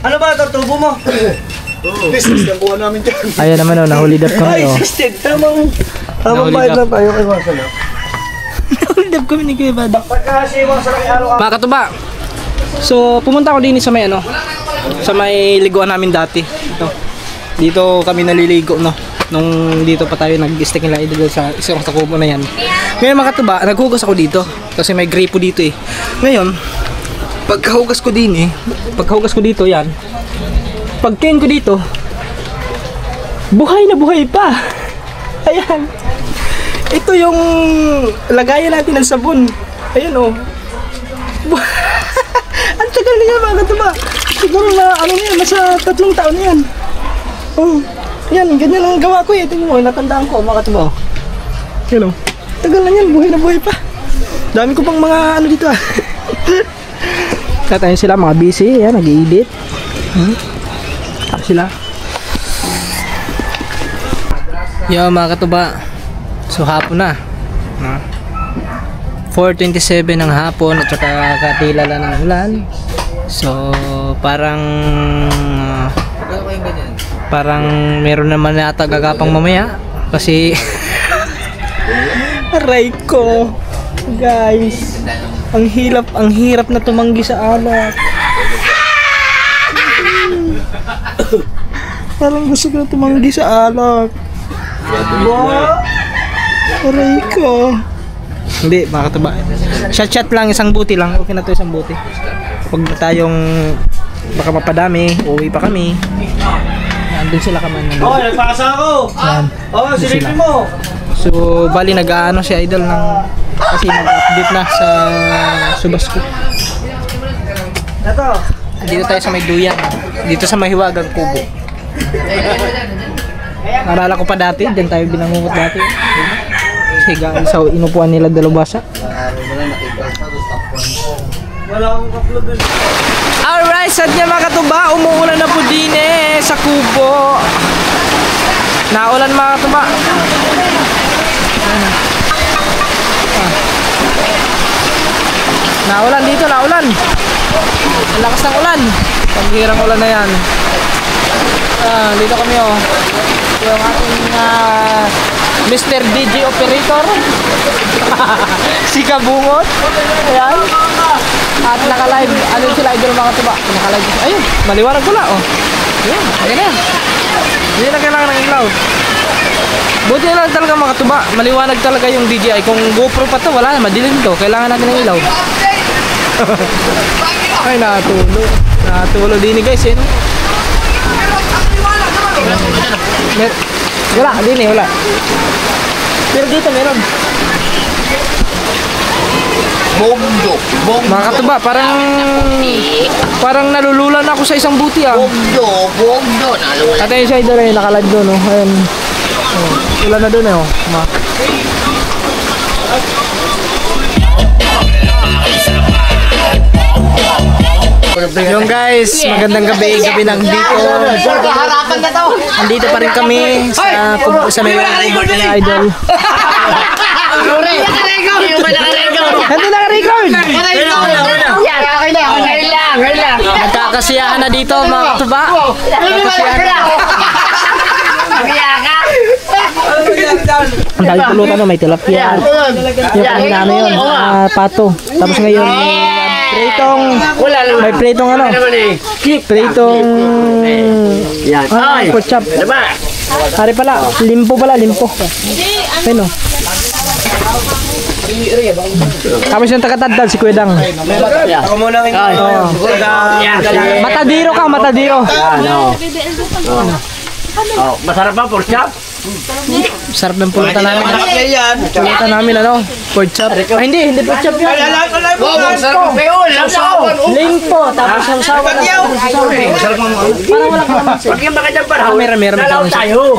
ano ba ito, tubo mo? Business na buwan namin dyan. Ayan naman o, nahulid up kami o. Tamang bayad lang tayo kay Marcelo. Nahulid up kami ni Kuya Bad. Mga katuba, so pumunta ako din sa may ano, sa may liguan namin dati. Dito kami naliligo no. Nung dito pa tayo nag-stick nila idol sa isang kubo na yan. Ngayon mga katuba, naghugas ako dito kasi may gripo dito eh. Ngayon, pagkahugas ko dito yan, pagkain ko dito, buhay na buhay pa. Ayan, ito yung lagayan natin ng sabon. Ayan o. Ang tagal na yan mga katuba. Siguro na ano na yan, nasa 3 taon na yan. Oh. Yan, ganyan lang ang gawa ko eh. Tingnan mo, natandaan ko, mga katuba. Yan o. Tagal na yan, buhay na buhay pa. Dami ko pang mga ano dito ah. Katayin sila, mga busy. Yan, nag-i-edit. Sila. Yo mga katuba. So hapon na. 4:27 ng hapon at saka katilala ng ulan. So parang meron naman yata gagapang mamaya kasi aray ko guys, ang hirap na tumanggi sa alak. Parang gusto ko na tumanggi sa alak. Aray ko. Hindi, mga katuba. Shot lang, isang buti lang. Okay na to, isang buti. Huwag na tayong baka mapadami, uwi pa kami. Nandun sila kaman. Oh, nagpasa ako! Oh, silipin mo! So, bali nag-aano si Idol ng kasi nag-update na sa Subasco. Ito! Dito tayo sa may duyan. Dito sa Mahiwagang Kubo. Naalala ko pa dati, dyan tayo binangungot dati. Kasi sa inupuan nila dalubasa. Wala akong upload dun. Alright, sadya mga katuba, umuulan na po din sa Kubo. Naulan mga katuba. Naulan dito, naulan. Ang lakas ng ulan. Paghirang ulan na yan. Dito kami oh. Yung ating Mr. DJ Operator. Si Kabungot. Ayan. At naka-live, ano sila idol mga katuba? Naka-live. Ayun, maliwanag pala oh. Ayan, ayan na yan. Hindi na kailangan ng ilaw. Buti na lang talaga mga katuba. Maliwanag talaga yung DJI. Kung GoPro pa to, wala na, madilim to. Kailangan natin ng ilaw. Ay, natulo din guys eh, no? Wala, din eh, wala. Pero dito meron. Bomdo. Mga katuba, parang nalululan ako sa isang buti ah. Bomdo. At ayun siya idol ay nakalive doon oh. Ayun. Oh, ulan na doon eh oh. Yung guys, magandang gabi ng dito. Harapan na to. Andito pa rin kami sa may idol. Hindi naka-record. Nagkakasiyahan na dito mga katuba. Ang dami pulutan no, may tilapia. Yung kanina ano yun, pato. Tapos ngayon may pritong ano? Pritong pork chop. Hari pala, limpo. Ano? Tapos yung taga-tadal si Kuedang. Ako muna Matadiro ka, matadiro. Oh, masarap ba pork chop? Sarap ng pulutan namin. Pulutan namin ano? Pork chop. Ay hindi pork chop yan. Limpo, tapos ang sawa. Parang wala ka naman. Pag yung baka dyan para, Meron. tayo.